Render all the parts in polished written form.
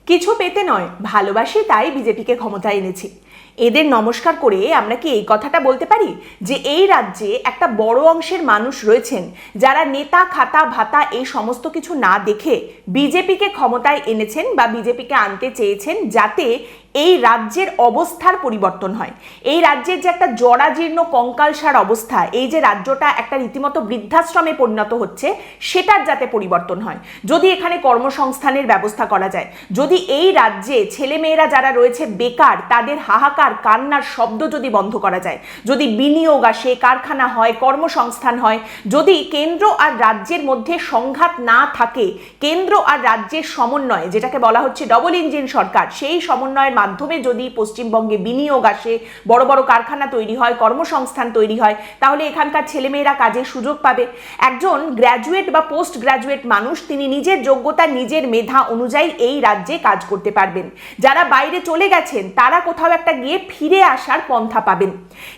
কিছু পেতে নয়, ভালোবাসি তাই বিজেপিকে ক্ষমতায় এনেছি। এদের নমস্কার করে আমরা কি এই কথাটা বলতে পারি যে এই রাজ্যে একটা বড় অংশের মানুষ রয়েছেন যারা নেতা খাতা ভাতা এই সমস্ত কিছু না দেখে বিজেপিকে ক্ষমতায় এনেছেন বা বিজেপিকে আনতে চেয়েছেন, যাতে এই রাজ্যের অবস্থার পরিবর্তন হয়। এই রাজ্যের যে একটা জরাজীর্ণ কঙ্কালসার অবস্থা, এই যে রাজ্যটা একটা রীতিমতো বৃদ্ধাশ্রমে পরিণত হচ্ছে, সেটার যাতে পরিবর্তন হয়। যদি এখানে কর্মসংস্থানের ব্যবস্থা করা যায়, যদি এই রাজ্যে ছেলেমেয়েরা যারা রয়েছে বেকার, তাদের হাহাকার কান্নার শব্দ যদি বন্ধ করা যায়, যদি বিনিয়োগ আসে, কারখানা হয়, কর্মসংস্থান হয়, যদি কেন্দ্র আর রাজ্যের মধ্যে সংঘাত না থাকে, কেন্দ্র আর রাজ্যের সমন্বয়, যেটাকে বলা হচ্ছে ডবল ইঞ্জিন সরকার, সেই সমন্বয়ের মাধ্যমে যদি পশ্চিমবঙ্গে বিনিয়োগ আসে, বড় বড় কারখানা তৈরি হয়, কর্মসংস্থান তৈরি হয়, তাহলে এখানকার ছেলেমেয়েরা কাজের সুযোগ পাবে। একজন গ্র্যাজুয়েট বা পোস্ট গ্র্যাজুয়েট মানুষ, তিনি নিজের যোগ্যতা নিজের মেধা অনুযায়ী এই রাজ্যে কাজ করতে পারবেন। যারা বাইরে চলে গেছেন তারা কোথাও একটা গিয়ে ফিরে আসার পন্থা পাবেন।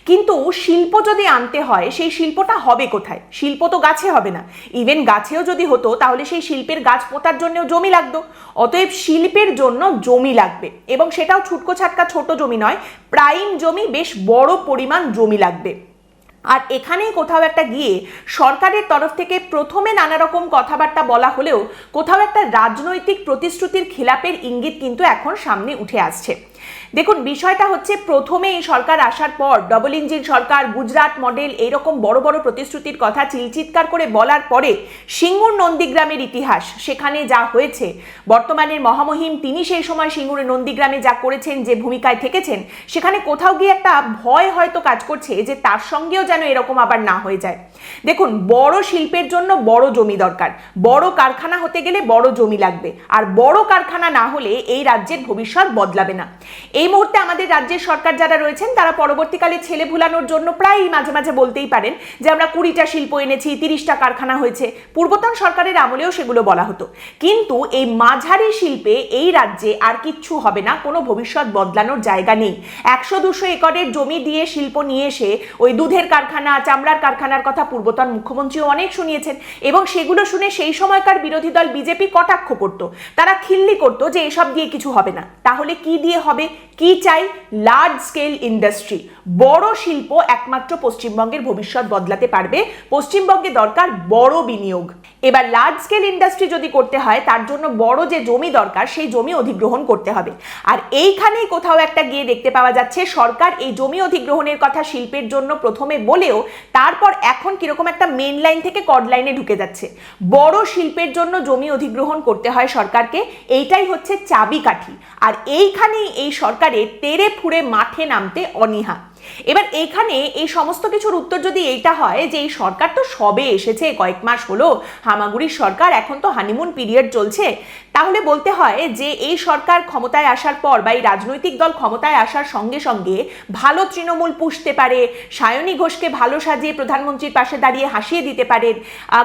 কিন্তু শিল্প যদি আনতে হয়, সেই শিল্পটা হবে কোথায়? শিল্প তো গাছে হবে না। ইভেন গাছেও যদি হতো তাহলে সেই শিল্পের গাছ পোতার জন্যও জমি লাগতো। অতএব শিল্পের জন্য জমি লাগবে, এবং সেটাও ছুটকো ছাটকা ছোট জমি নয়, প্রাইম জমি, বেশ বড় পরিমাণ জমি লাগবে। আর এখানেই কোথাও একটা গিয়ে সরকারের তরফ থেকে প্রথমে নানা রকম কথাবার্তা বলা হলেও কোথাও একটা রাজনৈতিক প্রতিশ্রুতির খিলাপের ইঙ্গিত কিন্তু এখন সামনে উঠে আসছে। দেখুন, বিষয়টা হচ্ছে, প্রথমে এই সরকার আসার পর ডবল ইঞ্জিন সরকার, গুজরাট মডেল, এইরকম বড় বড় প্রতিশ্রুতির কথা চিলচিৎকার করে বলার পরে সিঙ্গুর নন্দীগ্রামের ইতিহাস, সেখানে যা হয়েছে, বর্তমানের মহামহিম তিনি সেই সময় সিঙ্গুর নন্দীগ্রামে যা করেছেন, যে ভূমিকায় থেকেছেন, সেখানে কোথাও গিয়ে একটা ভয় হয়তো কাজ করছে যে তার সঙ্গেও যেন এরকম আবার না হয়ে যায়। দেখুন, বড় শিল্পের জন্য বড় জমি দরকার, বড় কারখানা হতে গেলে বড় জমি লাগবে, আর বড় কারখানা না হলে এই রাজ্যের ভবিষ্যৎ বদলাবে না। এই মুহূর্তে আমাদের রাজ্যের সরকার যারা রয়েছেন তারা পরবর্তীকালে ছেলে ভুলানোর জন্য প্রায় মাঝে মাঝে বলতেই পারেন যে আমরা 20টা শিল্প এনেছি, 30টা কারখানা হয়েছে। পূর্বতন সরকারের আমলেও সেগুলো বলা হতো। কিন্তু এই মাঝারি শিল্পে এই রাজ্যে আর কিচ্ছু হবে না, কোনো ভবিষ্যৎ বদলানোর জায়গা নেই। 100-200 একরের জমি দিয়ে শিল্প নিয়ে এসে ওই দুধের কারখানা, চামড়ার কারখানার কথা পূর্বতন মুখ্যমন্ত্রীও অনেক শুনিয়েছেন, এবং সেগুলো শুনে সেই সময়কার বিরোধী দল বিজেপি কটাক্ষ করত, তারা খিল্লি করতো যে এসব দিয়ে কিছু হবে না। তাহলে কি দিয়ে হবে? কি চাই? লার্জ স্কেল ইন্ডাস্ট্রি, বড় শিল্প একমাত্র পশ্চিমবঙ্গের ভবিষ্যৎ বদলাতে পারবে। পশ্চিমবঙ্গে দরকার বড় বিনিয়োগ। এবার লার্জ স্কেল ইন্ডাস্ট্রি যদি করতে হয়, তার জন্য বড় যে জমি দরকার, সেই জমি অধিগ্রহণ করতে হবে। আর এইখানেই কোথাও একটা গিয়ে দেখতে পাওয়া যাচ্ছে সরকার এই জমি অধিগ্রহণের কথা শিল্পের জন্য প্রথমে বলেও তারপর এখন কিরকম একটা মেন লাইন থেকে কর্ড লাইনে ঢুকে যাচ্ছে। বড় শিল্পের জন্য জমি অধিগ্রহণ করতে হয় সরকারকে, এইটাই হচ্ছে চাবিকাঠি। আর এইখানেই এই সরকারের তেড়ে ফুঁড়ে মাঠে নামতে অনীহা। এবার এইখানে এই সমস্ত কিছুর উত্তর যদি এইটা হয় যে এই সরকার তো সবে এসেছে, কয়েক মাস হলো, হামাগুড়ির সরকার, এখন তো হানিমুন পিরিয়ড চলছে, তাহলে বলতে হয় যে এই সরকার ক্ষমতায় আসার পর বা এই রাজনৈতিক দল ক্ষমতায় আসার সঙ্গে সঙ্গে ভালো তৃণমূল পুষতে পারে, সায়নী ঘোষকে ভালো সাজিয়ে প্রধানমন্ত্রীর পাশে দাঁড়িয়ে হাসিয়ে দিতে পারেন,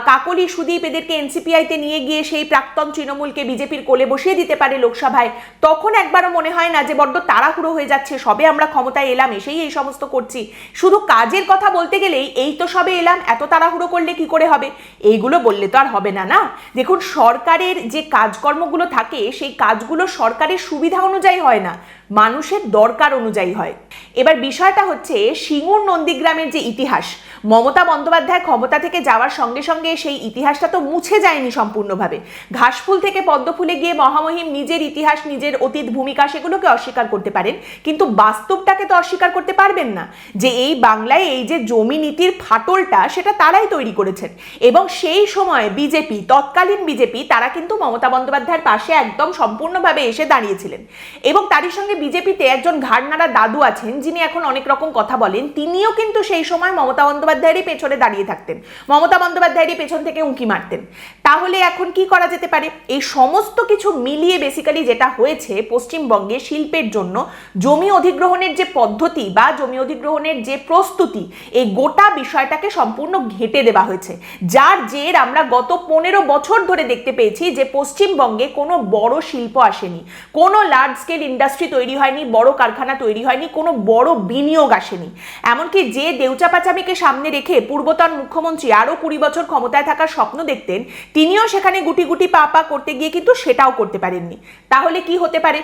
কাকলি সুদীপ এদেরকে এনসিপিআইতে নিয়ে গিয়ে সেই প্রাক্তন তৃণমূলকে বিজেপির কোলে বসিয়ে দিতে পারে লোকসভায়। তখন একবারও মনে হয় না যে বড্ড তাড়াহুড়ো হয়ে যাচ্ছে, সবে আমরা ক্ষমতায় এলাম, এসেই এই সমস্ত করছি। শুধু কাজের কথা বলতে গেলেই এই তো সবে এলাম, এত তাড়াহুড়ো করলে কি করে হবে? এইগুলো বললে তো আর হবে না। না, দেখুন, সরকারের যে কাজকর্মগুলো থাকে সেই কাজগুলো সরকারের সুবিধা অনুযায়ী হয় না, মানুষের দরকার অনুযায়ী হয়। এবার বিষয়টা হচ্ছে, সিঙ্গুর নন্দীগ্রামের যে ইতিহাস, মমতা বন্দ্যোপাধ্যায় ক্ষমতা থেকে যাওয়ার সঙ্গে সঙ্গে সেই ইতিহাসটা তো মুছে যায়নি সম্পূর্ণভাবে। ঘাসফুল থেকে পদ্মফুলে গিয়ে মহামহিম নিজের ইতিহাস, নিজের অতীত ভূমিকা, সেগুলোকে অস্বীকার করতে পারেন, কিন্তু বাস্তবটাকে তো অস্বীকার করতে পারবেন না যে এই বাংলায় এই যে জমি নীতির ফাটলটা, সেটা তারাই তৈরি করেছেন। এবং সেই সময় বিজেপি, তৎকালীন বিজেপি, তারা কিন্তু মমতা বন্দ্যোপাধ্যায়ের পাশে একদম সম্পূর্ণভাবে এসে দাঁড়িয়েছিলেন। এবং তারই সঙ্গে বিজেপিতে একজন ঘাড়নাড়া দাদু আছেন, যিনি এখন অনেক রকম কথা বলেন, তিনিও কিন্তু সেই সময় মমতা বন্দ্যোপাধ্যায়েরই পেছনে দাঁড়িয়ে থাকতেন, মমতা বন্দ্যোপাধ্যায়েরই পেছন থেকে উঁকি মারতেন। তাহলে এখন কি করা যেতে পারে? এই সমস্ত কিছু মিলিয়ে বেসিক্যালি যেটা হয়েছে, পশ্চিমবঙ্গে শিল্পের জন্য জমি অধিগ্রহণের যে পদ্ধতি বা জমি অধিগ্রহণের যে প্রস্তুতি, এই গোটা বিষয়টাকে সম্পূর্ণ ঘেঁটে দেওয়া হয়েছে, যার জের আমরা গত 15 বছর ধরে দেখতে পেয়েছি যে পশ্চিমবঙ্গে কোনো বড় শিল্প আসেনি, কোনো লার্জ স্কেল ইন্ডাস্ট্রি তৈরি হয়নি, বড় কারখানা তৈরি হয়নি, কোনো বড় বিনিয়োগ আসেনি। এমনকি যে দেউচাপাচামিকে সামনে রেখে পূর্বতন মুখ্যমন্ত্রী আরো 20 বছর ক্ষমতায় থাকার স্বপ্ন দেখতেন, তিনিও সেখানে গুটি গুটি পা পা করতে গিয়ে কিন্তু সেটাও করতে পারেননি। তাহলে কি হতে পারে?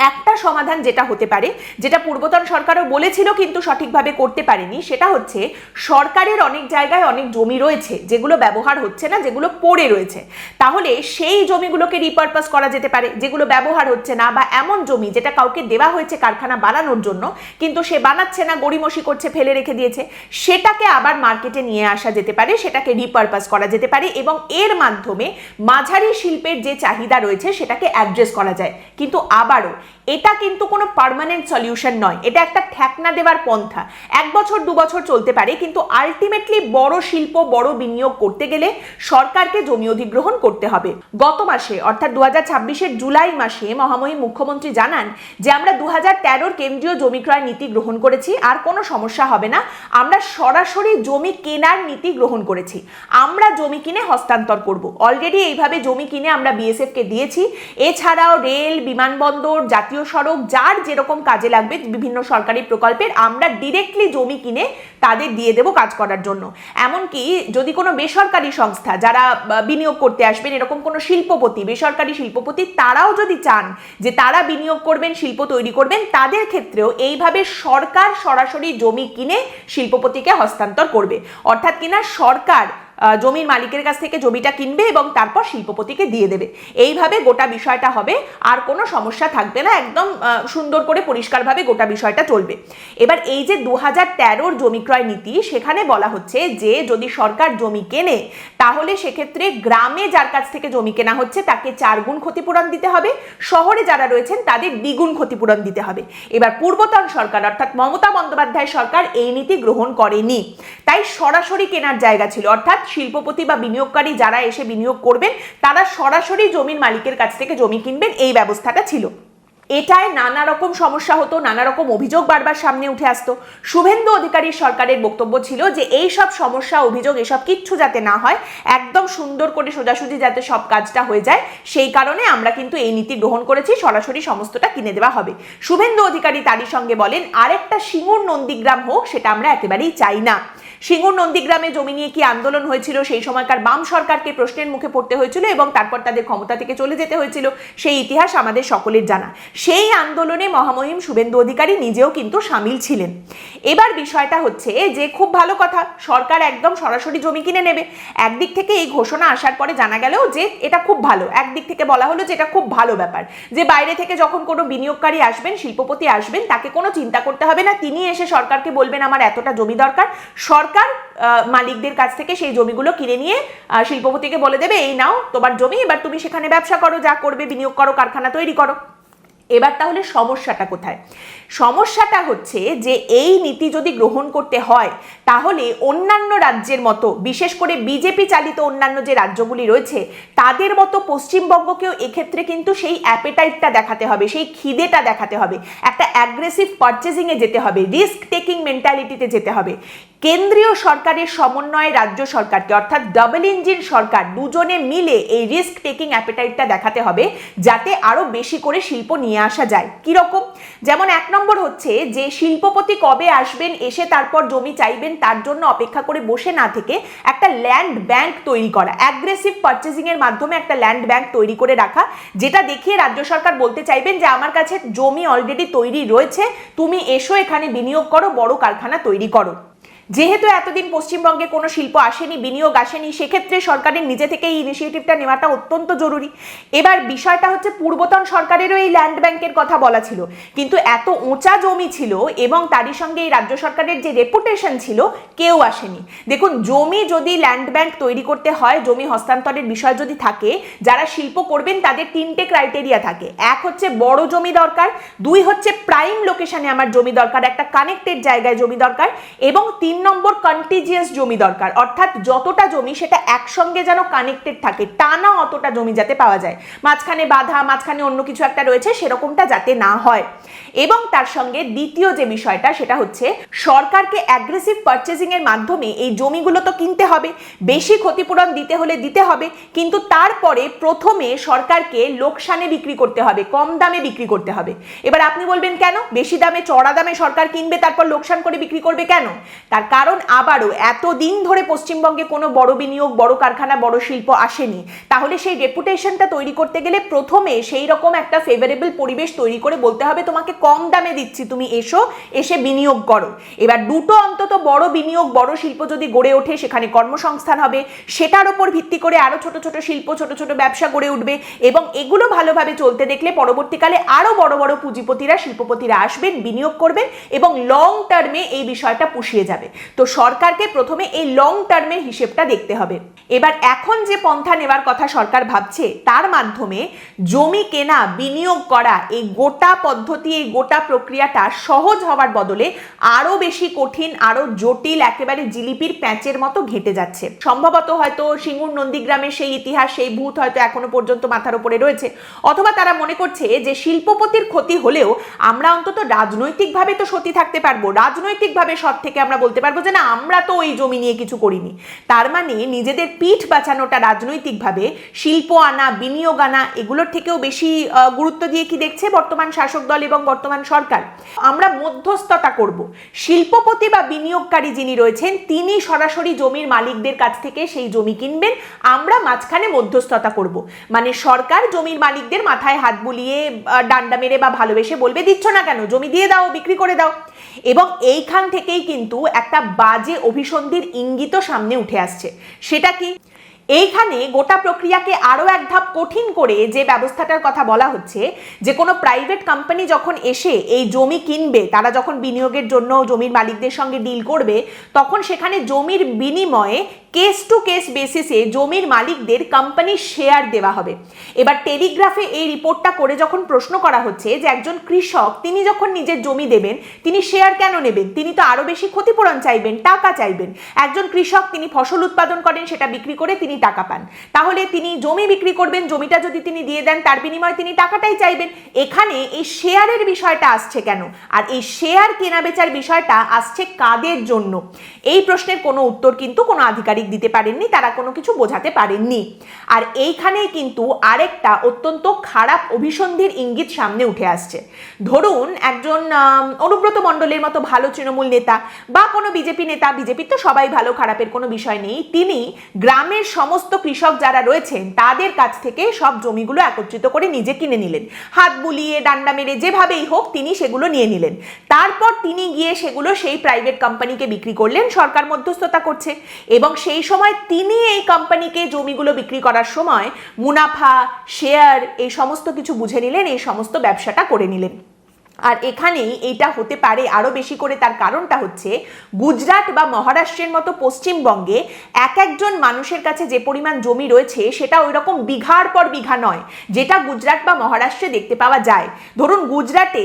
একটা সমাধান যেটা হতে পারে, যেটা পূর্বতন সরকারও বলেছিল কিন্তু সঠিকভাবে করতে পারেনি, সেটা হচ্ছে সরকারের অনেক জায়গায় অনেক জমি রয়েছে যেগুলো ব্যবহার হচ্ছে না, যেগুলো পড়ে রয়েছে। তাহলে সেই জমিগুলোকে রিপারপাস করা যেতে পারে, যেগুলো ব্যবহার হচ্ছে না, বা এমন জমি যেটা কাউকে দেওয়া হয়েছে কারখানা বানানোর জন্য কিন্তু সে বানাচ্ছে না, গড়িমসি করছে, ফেলে রেখে দিয়েছে, সেটাকে আবার মার্কেটে নিয়ে আসা যেতে পারে, সেটাকে রিপারপাস করা যেতে পারে এবং এর মাধ্যমে মাঝারি শিল্পের যে চাহিদা রয়েছে সেটাকে অ্যাড্রেস করা যায়। কিন্তু আবারও এটা কিন্তু কোনো পার্মানেন্ট সলিউশন নয়, এটা একটা ঠেকনা দেওয়ার পন্থা। 1 বছর 2 বছর চলতে পারে, কিন্তু আলটিমেটলি বড় শিল্প, বড় বিনিয়োগ করতে গেলে সরকারকে জমি অধিগ্রহণ করতে হবে। গত মাসে অর্থাৎ 2026-এর জুলাই মাসে মহামহিম মুখ্যমন্ত্রী জানান যে আমরা 2013-র কেন্দ্রীয় জমি ক্রয় নীতি গ্রহণ করেছি, আর কোনো সমস্যা হবে না, আমরা সরাসরি জমি কেনার নীতি গ্রহণ করেছি, আমরা জমি কিনে হস্তান্তর করব। অলরেডি এইভাবে জমি কিনে আমরা বিএসএফকে দিয়েছি। এছাড়াও রেল, বিমানবন্দর, জাতীয় সড়ক, যার যেরকম কাজে লাগবে বিভিন্ন সরকারি প্রকল্পের, আমরা ডিরেক্টলি জমি কিনে তাদের দিয়ে দেব কাজ করার জন্য। এমনকি যদি কোনো বেসরকারি সংস্থা যারা বিনিয়োগ করতে আসবেন, এরকম কোনো শিল্পপতি, বেসরকারি শিল্পপতি, তারাও যদি চান যে তারা বিনিয়োগ করবেন, শিল্প তৈরি করবেন, তাদের ক্ষেত্রেও এইভাবে সরকার সরাসরি জমি কিনে শিল্পপতিকে হস্তান্তর করবে। অর্থাৎ কিনা সরকার জমির মালিকের কাছ থেকে জমিটা কিনবে এবং তারপর শিল্পপতিকে দিয়ে দেবে। এইভাবে গোটা বিষয়টা হবে, আর কোনো সমস্যা থাকবে না, একদম সুন্দর করে পরিষ্কারভাবে গোটা বিষয়টা চলবে। এবার এই যে 2013-র জমি ক্রয় নীতি, সেখানে বলা হচ্ছে যে যদি সরকার জমি কেনে তাহলে সেক্ষেত্রে গ্রামে যার কাছ থেকে জমি কেনা হচ্ছে তাকে 4 গুণ ক্ষতিপূরণ দিতে হবে, শহরে যারা রয়েছেন তাদের দ্বিগুণ ক্ষতিপূরণ দিতে হবে। এবার পূর্বতন সরকার অর্থাৎ মমতা বন্দ্যোপাধ্যায় সরকার এই নীতি গ্রহণ করেনি, তাই সরাসরি কেনার জায়গা ছিল, অর্থাৎ শিল্পপতি বা বিনিয়োগকারী যারা এসে বিনিয়োগ করবেন তারা সরাসরি জমির মালিকের কাছ থেকে জমি কিনবেন, এই ব্যবস্থাটা ছিল। এটায় নানা রকম সমস্যা হতো, নানা রকম অভিযোগ বারবার সামনে উঠে আসতো। শুভেন্দু অধিকারীর সরকারের বক্তব্য ছিল যে এই সব সমস্যা, অভিযোগ, এসব কিচ্ছু যাতে না হয়, একদম সুন্দর করে সোজাসুজি যাতে সব কাজটা হয়ে যায়, সেই কারণে আমরা কিন্তু এই নীতি গ্রহণ করেছি, সরাসরি সমস্তটা কিনে দেওয়া হবে। শুভেন্দু অধিকারী তারই সঙ্গে বলেন আরেকটা সিঙ্গুর নন্দীগ্রাম হোক, সেটা আমরা একেবারেই চাই না। সিঙ্গুর নন্দীগ্রামে জমি নিয়ে কি আন্দোলন হয়েছিল, সেই সময়কার বাম সরকারকে প্রশ্নের মুখে পড়তে হয়েছিল এবং তারপর তাদের ক্ষমতা থেকে চলে যেতে হয়েছিল, সেই ইতিহাস আমাদের সকলের জানা। সেই আন্দোলনে মহামহিম শুভেন্দু অধিকারী নিজেও কিন্তু সামিল ছিলেন। এবার বিষয়টা হচ্ছে যে খুব ভালো কথা, সরকার একদম সরাসরি জমি কিনে নেবে। একদিক থেকে এই ঘোষণা আসার পরে জানা গেল যে এটা খুব ভালো, একদিক থেকে বলা হলো যে এটা খুব ভালো ব্যাপার, যে বাইরে থেকে যখন কোনো বিনিয়োগকারী আসবেন, শিল্পপতি আসবেন, তাকে কোনো চিন্তা করতে হবে না, তিনি এসে সরকারকে বলবেন আমার এতটা জমি দরকার, সরকার মালিকদের কাছ থেকে সেই জমিগুলো কিনে নিয়ে শিল্পপতিকে বলে দেবে এই নাও তোমার জমি, এবার তুমি সেখানে ব্যবসা করো, যা করবে, বিনিয়োগ করো, কারখানা তৈরি করো। এবার তাহলে সমস্যাটা কোথায়? সমস্যাটা হচ্ছে যে এই নীতি যদি গ্রহণ করতে হয় তাহলে অন্যান্য রাজ্যের মতো, বিশেষ করে বিজেপি চালিত অন্যান্য যে রাজ্যগুলি রয়েছে তাদের মতো পশ্চিমবঙ্গকেও এক্ষেত্রে কিন্তু সেই অ্যাপেটাইটটা দেখাতে হবে, সেই খিদেটা দেখাতে হবে, একটা অ্যাগ্রেসিভ পারচেজিংয়ে যেতে হবে, রিস্ক টেকিং মেন্টালিটিতে যেতে হবে। কেন্দ্রীয় সরকারের সমন্বয়ে রাজ্য সরকারকে, অর্থাৎ ডাবল ইঞ্জিন সরকার, দুজনে মিলে এই রিস্ক টেকিং অ্যাপেটাইটটা দেখাতে হবে, যাতে আরো বেশি করে শিল্প নিয়ে আসা যায়। কিরকম? যেমন 1 নম্বর হচ্ছে যে শিল্পপতি কবে আসবেন, এসে তারপর জমি চাইবেন, তার জন্য অপেক্ষা করে বসে না থেকে একটা ল্যান্ড ব্যাংক তৈরি করা, অ্যাগ্রেসিভ পারচেজিং এর মাধ্যমে একটা ল্যান্ড ব্যাংক তৈরি করে রাখা, যেটা দেখিয়ে রাজ্য সরকার বলতে চাইবেন যে আমার কাছে জমি অলরেডি তৈরি রয়েছে, তুমি এসো এখানে বিনিয়োগ করো, বড় কারখানা তৈরি করো। যেহেতু এতদিন পশ্চিমবঙ্গে কোনো শিল্প আসেনি, বিনিয়োগ আসেনি, সেক্ষেত্রে সরকারের নিজে থেকে এই ইনিশিয়েটিভটা নেওয়াটা অত্যন্ত জরুরি। এবার বিষয়টা হচ্ছে পূর্বতন সরকারেরও এই ল্যান্ড ব্যাংকের কথা বলা ছিল, কিন্তু এত উঁচা জমি ছিল এবং তারই সঙ্গে এই রাজ্য সরকারের যে রেপুটেশন ছিল, কেউ আসেনি। দেখুন, জমি যদি ল্যান্ড ব্যাংক তৈরি করতে হয়, জমি হস্তান্তরের বিষয় যদি থাকে, যারা শিল্প করবেন তাদের 3টে ক্রাইটেরিয়া থাকে। 1 হচ্ছে বড় জমি দরকার, 2 হচ্ছে প্রাইম লোকেশনে আমার জমি দরকার, একটা কানেক্টেড জায়গায় জমি দরকার, এবং 3 নম্বর কন্টিজিয়াস জমি দরকার, অর্থাৎ যতটা জমি সেটা একসঙ্গে যেন কানেক্টেড থাকে, টানা অতটা জমি যাতে পাওয়া যায়, মাঝখানে বাধা, মাঝখানে অন্য কিছু একটা রয়েছে সেরকমটা যাতে না হয়। এবং তার সঙ্গে দ্বিতীয় যে বিষয়টা সেটা হচ্ছে সরকারকে অ্যাগ্রেসিভ পারচেজিং এর মাধ্যমে এই জমিগুলো তো কিনতে হবে, বেশি ক্ষতিপূরণ দিতে হলে দিতে হবে, কিন্তু তারপরে প্রথমে সরকারকে লোকসানে বিক্রি করতে হবে, কম দামে বিক্রি করতে হবে। এবার আপনি বলবেন কেন বেশি দামে চড়া দামে সরকার কিনবে তারপর লোকসান করে বিক্রি করবে কেন? তার কারণ আবারও এতদিন ধরে পশ্চিমবঙ্গে কোনো বড় বিনিয়োগ, বড় কারখানা, বড় শিল্প আসেনি, তাহলে সেই রেপুটেশনটা তৈরি করতে গেলে প্রথমে সেই রকম একটা ফেভারেবল পরিবেশ তৈরি করে বলতে হবে তোমাকে কম দামে দিচ্ছি, তুমি এসে বিনিয়োগ করো। এবার দুটো অন্তত বড় বিনিয়োগ, বড় শিল্প যদি গড়ে ওঠে সেখানে কর্মসংস্থান হবে, সেটার উপর ভিত্তি করে আরো ছোট ছোট শিল্প, ছোট ছোট ব্যবসা গড়ে উঠবে, এবং এগুলো ভালোভাবে চলতে দেখলে পরবর্তীকালে আরো বড় বড় পুঁজিপতিরা, শিল্পপতিরা আসবেন, বিনিয়োগ করবেন এবং লং টার্মে এই বিষয়টা পুষিয়ে যাবে। তো সরকারকে প্রথমে এই লং টার্মের হিসেবটা দেখতে হবে। এবার এখন যে পন্থা নেওয়ার কথা সরকার ভাবছে তার মাধ্যমে জমি কেনা, বিনিয়োগ করা, এই গোটা পদ্ধতি, এই গোটা প্রক্রিয়াটা সহজ হওয়ার বদলে আরো বেশি কঠিন, আরো জটিল, একেবারে জিলিপির প্যাঁচের মতো ঘেঁটে যাচ্ছে। সম্ভবত হয়তো সিঙ্গুর নন্দীগ্রামের সেই ইতিহাস, সেই ভূত হয়তো এখনো পর্যন্ত মাথার উপরে রয়েছে, অথবা তারা মনে করছে যে শিল্পপতির ক্ষতি হলেও আমরা অন্তত রাজনৈতিকভাবে তো সতী থাকতে পারবো, রাজনৈতিকভাবে সৎ থেকে আমরা বলতে পারবো যে না আমরা তো ওই জমি নিয়ে কিছু করিনি। তার মানে নিজেদের পিঠ বাঁচানোটা রাজনৈতিকভাবে, শিল্প আনা, বিনিয়োগ আনা, এগুলোর থেকেও বেশি গুরুত্ব দিয়ে কি দেখছে বর্তমান শাসক দল এবং বর্তমান সরকার? আমরা মধ্যস্থতা করব, শিল্পপতি বা বিনিয়োগকারী যিনি রয়েছেন তিনি সরাসরি জমির মালিকদের কাছ থেকে সেই জমি কিনবেন, আমরা মাঝখানে মধ্যস্থতা করব। মানে সরকার জমির মালিকদের মাথায় হাত বুলিয়ে, ডান্ডা মেরে বা ভালোবেসে বলবে দিচ্ছ না কেন, জমি দিয়ে দাও, বিক্রি করে দাও। এবং এইখান থেকেই কিন্তু একটা বাজে অভিসন্ধির ইঙ্গিতও সামনে উঠে আসছে। সেটা কি? এইখানে গোটা প্রক্রিয়াকে আরো এক ধাপ কঠিন করে যে ব্যবস্থাটার কথা বলা হচ্ছে, যে কোনো প্রাইভেট কোম্পানি যখন এসে এই জমি কিনবে, তারা যখন বিনিয়োগের জন্য জমির মালিকদের সঙ্গে ডিল করবে, তখন সেখানে জমির বিনিময়ে কেস টু কেস বেসিসে জমির মালিকদের কোম্পানির শেয়ার দেওয়া হবে। এবার টেলিগ্রাফে এই রিপোর্টটা করে যখন প্রশ্ন করা হচ্ছে যে একজন কৃষক তিনি যখন নিজের জমি দেবেন তিনি শেয়ার কেন নেবেন, তিনি তো আরো বেশি ক্ষতিপূরণ চাইবেন, টাকা চাইবেন। একজন কৃষক তিনি ফসল উৎপাদন করেন, সেটা বিক্রি করে তিনি টাকা পান, তাহলে তিনি জমি বিক্রি করবেন, জমিটা যদি তিনি দিয়ে দেন তার বিনিময়ে তিনি টাকাটাই চাইবেন। এখানে এই শেয়ারের বিষয়টা আসছে কেন, আর এই শেয়ার কেনা বেচার বিষয়টা আসছে কাদের জন্য? এই প্রশ্নের কোনো উত্তর কিন্তু কোনো আধিকারিক দিতে পারেননি, তারা কোনো কিছু বোঝাতে পারেননি। আর এইখানেই কিন্তু আরেকটা অত্যন্ত খারাপ অভিসন্ধির ইঙ্গিত সামনে উঠে আসছে। ধরুন একজন অনুব্রত মণ্ডলের মতো ভালো তৃণমূল নেতা বা কোনো বিজেপি নেতা, বিজেপির তো সবাই ভালো, খারাপের কোনো বিষয় নেই, তিনি গ্রামের সমস্ত কৃষক যারা রয়েছেন তাদের কাছ থেকে সব জমিগুলো একত্রিত করে নিজে কিনে নিলেন, হাত বুলিয়ে, ডান্ডা মেরে, যেভাবেই হোক তিনি সেগুলো নিয়ে নিলেন। তারপর তিনি গিয়ে সেগুলো সেই প্রাইভেট কোম্পানিকে বিক্রি করলেন, সরকার মধ্যস্থতা করছে, এবং সেই সময় তিনি এই কোম্পানিকে জমিগুলো বিক্রি করার সময় মুনাফা, শেয়ার, এই সমস্ত কিছু বুঝে নিলেন, এই সমস্ত ব্যবসাটা করে নিলেন। আর এখানেই এইটা হতে পারে আরো বেশি করে, তার কারণটা হচ্ছে গুজরাট বা মহারাষ্ট্রের মতো পশ্চিমবঙ্গে এক একজন মানুষের কাছে যে পরিমাণ জমি রয়েছে সেটা ওই রকম বিঘার পর বিঘা নয়, যেটা গুজরাট বা মহারাষ্ট্রে দেখতে পাওয়া যায়। ধরুন গুজরাটে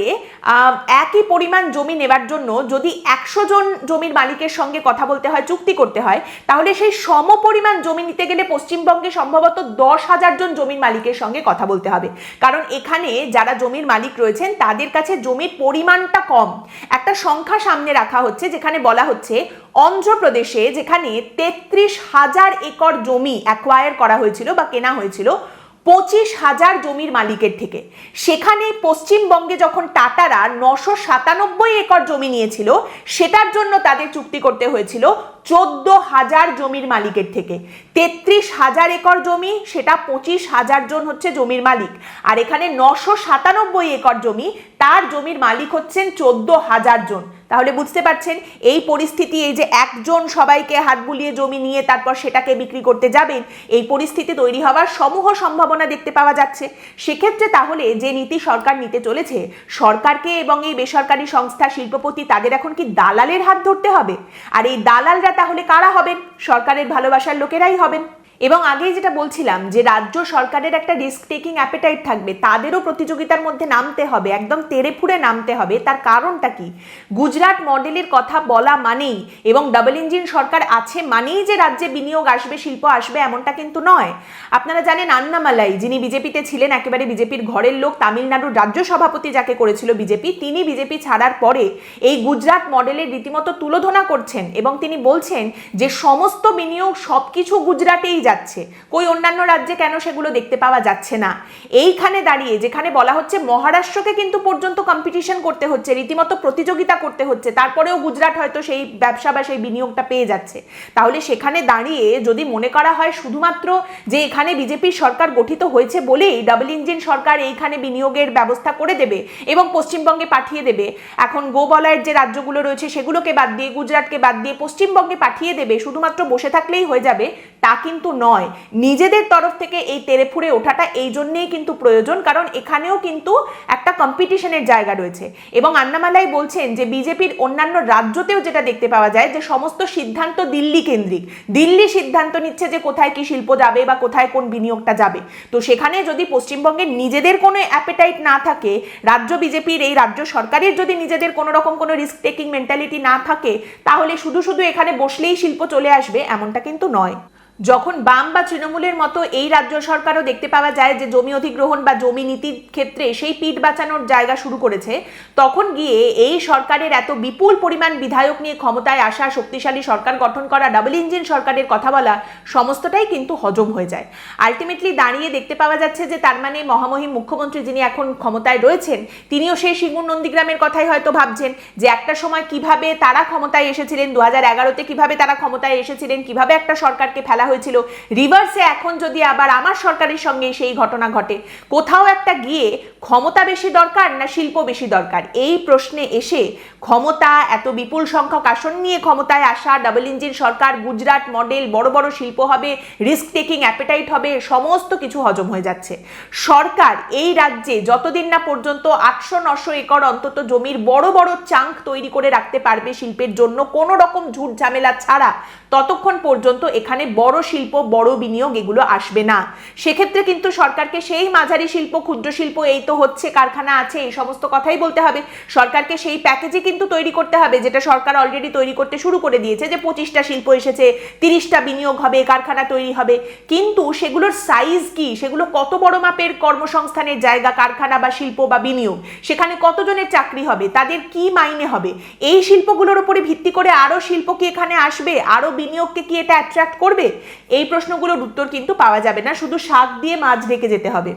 একই পরিমাণ জমি নেবার জন্য যদি 100 জন জমির মালিকের সঙ্গে কথা বলতে হয়, চুক্তি করতে হয়, তাহলে সেই সম পরিমাণ জমি নিতে গেলে পশ্চিমবঙ্গে সম্ভবত 10,000 জন জমির মালিকের সঙ্গে কথা বলতে হবে, কারণ এখানে যারা জমির মালিক রয়েছেন তাদের কাছে জমির পরিমাণটা কম। একটা সংখ্যা সামনে রাখা হচ্ছে যেখানে বলা হচ্ছে অন্ধ্রপ্রদেশে যেখানে 33,000 একর জমি অ্যাকোয়ার করা হয়েছিল বা কেনা হয়েছিল 25,000 জমির মালিকের থেকে, সেখানে পশ্চিমবঙ্গে যখন টাটারা 997 একর জমি নিয়েছিল সেটার জন্য তাদের চুক্তি করতে হয়েছিল 14,000 জমির মালিকের থেকে। 33,000 একর জমি, সেটা 25,000 জন হচ্ছে জমির মালিক, আর এখানে 997 একর জমি, তার জমির মালিক হচ্ছেন 14,000 জন। তাহলে বুঝতে পারছেন এই পরিস্থিতি, এই যে একজন সবাইকে হাত বুলিয়ে জমি নিয়ে তারপর সেটাকে বিক্রি করতে যাবেন, এই পরিস্থিতি তৈরি হওয়ার সমূহ সম্ভাবনা দেখতে পাওয়া যাচ্ছে। সেক্ষেত্রে তাহলে যে নীতি সরকার নিতে চলেছে, সরকারকে এবং এই বেসরকারি সংস্থা, শিল্পপতি, তাদের এখন কি দালালের হাত ধরতে হবে? আর এই দালালরা তাহলে কারা হবেন? সরকারের ভালোবাসার লোকেরাই হবেন। এবং আগেই যেটা বলছিলাম যে রাজ্য সরকারের একটা রিস্ক টেকিং অ্যাপেটাইট থাকবে, তাদেরও প্রতিযোগিতার মধ্যে নামতে হবে, একদম তেড়ে ফুড়ে নামতে হবে। তার কারণটা কি? গুজরাট মডেলের কথা বলা মানেই এবং ডাবল ইঞ্জিন সরকার আছে মানেই যে রাজ্যে বিনিয়োগ আসবে, শিল্প আসবে, এমনটা কিন্তু নয়। আপনারা জানেন আন্নামালাই, যিনি বিজেপিতে ছিলেন, একেবারে বিজেপির ঘরের লোক, তামিলনাড়ুর রাজ্য সভাপতি যাকে করেছিল বিজেপি, তিনি বিজেপি ছাড়ার পরে এই গুজরাট মডেলের রীতিমতো তুলোধনা করছেন এবং তিনি বলছেন যে সমস্ত বিনিয়োগ সবকিছু গুজরাটেই যাচ্ছে, কই অন্যান্য রাজ্যে কেন সেগুলো দেখতে পাওয়া যাচ্ছে না। এইখানে দাঁড়িয়ে যেখানে বলা হচ্ছে মহারাষ্ট্রকে কিন্তু পর্যন্ত কম্পিটিশন করতে হচ্ছে, রীতিমতো প্রতিযোগিতা করতে হচ্ছে, তারপরেও গুজরাট হয়তো সেই ব্যবসা বা সেই বিনিয়োগটা পেয়ে যাচ্ছে, তাহলে সেখানে দাঁড়িয়ে যদি মনে করা হয় শুধুমাত্র যে এখানে বিজেপির সরকার গঠিত হয়েছে বলেই ডাবল ইঞ্জিন সরকার এইখানে বিনিয়োগের ব্যবস্থা করে দেবে এবং পশ্চিমবঙ্গে পাঠিয়ে দেবে, এখন গোবলয়ের যে রাজ্যগুলো রয়েছে সেগুলোকে বাদ দিয়ে, গুজরাটকে বাদ দিয়ে পশ্চিমবঙ্গে পাঠিয়ে দেবে, শুধুমাত্র বসে থাকলেই হয়ে যাবে, তা কিন্তু নয়। নিজেদের তরফ থেকে এই তেড়েফুড়ে ওঠাটা এই জন্যেই কিন্তু প্রয়োজন, কারণ এখানেও কিন্তু একটা কম্পিটিশনের জায়গা রয়েছে। এবং আন্নামালাই বলছেন যে বিজেপির অন্যান্য রাজ্যতেও যেটা দেখতে পাওয়া যায় যে সমস্ত সিদ্ধান্ত দিল্লি কেন্দ্রিক, দিল্লি সিদ্ধান্ত নিচ্ছে যে কোথায় কি শিল্প যাবে বা কোথায় কোন বিনিয়োগটা যাবে। তো সেখানে যদি পশ্চিমবঙ্গের নিজেদের কোনো অ্যাপেটাইট না থাকে, রাজ্য বিজেপির এই রাজ্য সরকারের যদি নিজেদের কোনো রকম কোনো রিস্ক টেকিং মেন্টালিটি না থাকে, তাহলে শুধু শুধু এখানে বসলেই শিল্প চলে আসবে এমনটা কিন্তু নয়। যখন বাম বা তৃণমূলের মতো এই রাজ্য সরকারও দেখতে পাওয়া যায় যে জমি অধিগ্রহণ বা জমি নীতির ক্ষেত্রে সেই পিঠ বাঁচানোর জায়গা শুরু করেছে, তখন গিয়ে এই সরকারের এত বিপুল পরিমাণ বিধায়ক নিয়ে ক্ষমতায় আসা, শক্তিশালী সরকার গঠন করা, ডাবল ইঞ্জিন সরকারের কথা বলা, সমস্তটাই কিন্তু হজম হয়ে যায়। আলটিমেটলি দাঁড়িয়ে দেখতে পাওয়া যাচ্ছে যে তার মানে মহামহিম মুখ্যমন্ত্রী যিনি এখন ক্ষমতায় রয়েছেন, তিনিও সেই সিঙ্গুর নন্দীগ্রামের কথাই হয়তো ভাবছেন যে একটা সময় কিভাবে তারা ক্ষমতায় এসেছিলেন, 2011-তে কিভাবে তারা ক্ষমতায় এসেছিলেন, কিভাবে একটা সরকারকে ফেলা হয়েছিল, রিভার্সে এখন যদি আবার আমার সরকারের সঙ্গে সেই ঘটনা ঘটে, কোথাও একটা গিয়ে ক্ষমতা বেশি দরকার না শিল্প বেশি দরকার, এই প্রশ্নে এসে ক্ষমতা, এত বিপুল সংখ্যক আসন নিয়ে ক্ষমতায় আসা ডাবল ইঞ্জিন সরকার, গুজরাট মডেল, বড় বড় শিল্প হবে, রিস্ক টেকিং অ্যাপেটাইট হবে, সমস্ত কিছু হজম হয়ে যাচ্ছে। সরকার এই রাজ্যে যতদিন না পর্যন্ত 800-900 একর অন্তত জমির বড় বড় চাঙ্ক তৈরি করে রাখতে পারবে শিল্পের জন্য কোনো রকম ঝুট ঝামেলা ছাড়া, ততক্ষণ পর্যন্ত এখানে বড় শিল্প, বড় বিনিয়োগ এগুলো আসবে না। সেক্ষেত্রে কিন্তু সরকারকে সেই মাঝারি শিল্প, ক্ষুদ্র শিল্প, এই তো হচ্ছে, কারখানা আছে, এই সমস্ত কথাই বলতে হবে। সরকারকে সেই প্যাকেজে কিন্তু তৈরি করতে হবে, যেটা সরকার অলরেডি তৈরি করতে শুরু করে দিয়েছে, যে 25টা শিল্প এসেছে, 30টা বিনিয়োগ হবে, কারখানা তৈরি হবে, কিন্তু সেগুলোর সাইজ কি, সেগুলো কত বড় মাপের কর্মসংস্থানের জায়গা, কারখানা বা শিল্প বা বিনিয়োগ, সেখানে কতজনের চাকরি হবে, তাদের কি মাইনে হবে, এই শিল্পগুলোর উপরে ভিত্তি করে আরো শিল্প কি এখানে আসবে, আরো বিনিয়োগকে কি এটা অ্যাট্রাক্ট করবে? এই প্রশ্নগুলোর উত্তর কিন্তু পাওয়া যাবে না, শুধু শাক দিয়ে মাছ ঢেকে যেতে হবে।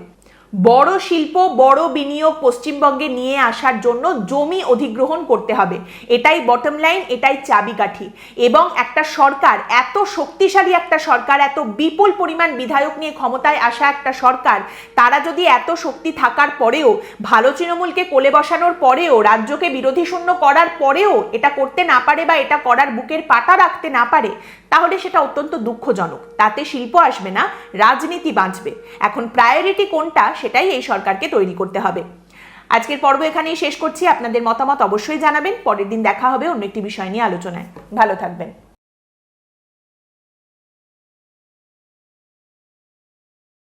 বড় শিল্প, বড় বিনিয়োগ পশ্চিমবঙ্গে নিয়ে আসার জন্য জমি অধিগ্রহণ করতে হবে, এটাই বটম লাইন, এটাই চাবিকাঠি। এবং একটা সরকার, এত শক্তিশালী একটা সরকার, এত বিপুল পরিমাণ বিধায়ক নিয়ে ক্ষমতায় আসা একটা সরকার, তারা যদি এত শক্তি থাকার পরেও, ভালো তৃণমূলকে কোলে বসানোর পরেও, রাজ্যকে বিরোধী শূন্য করার পরেও এটা করতে না পারে বা এটা করার বুকের পাটা রাখতে না পারে, তাহলে সেটা অত্যন্ত দুঃখজনক। তাতে শিল্প আসবে না, রাজনীতি বাঁচবে। এখন প্রায়োরিটি কোনটা, সেটাই এই সরকারকে তৈরি করতে হবে। আজকের পর্ব এখানেই শেষ করছি। আপনাদের মতামত অবশ্যই জানাবেন। পরের দিন দেখা হবে অন্য একটি বিষয় নিয়ে আলোচনায়। ভালো থাকবেন।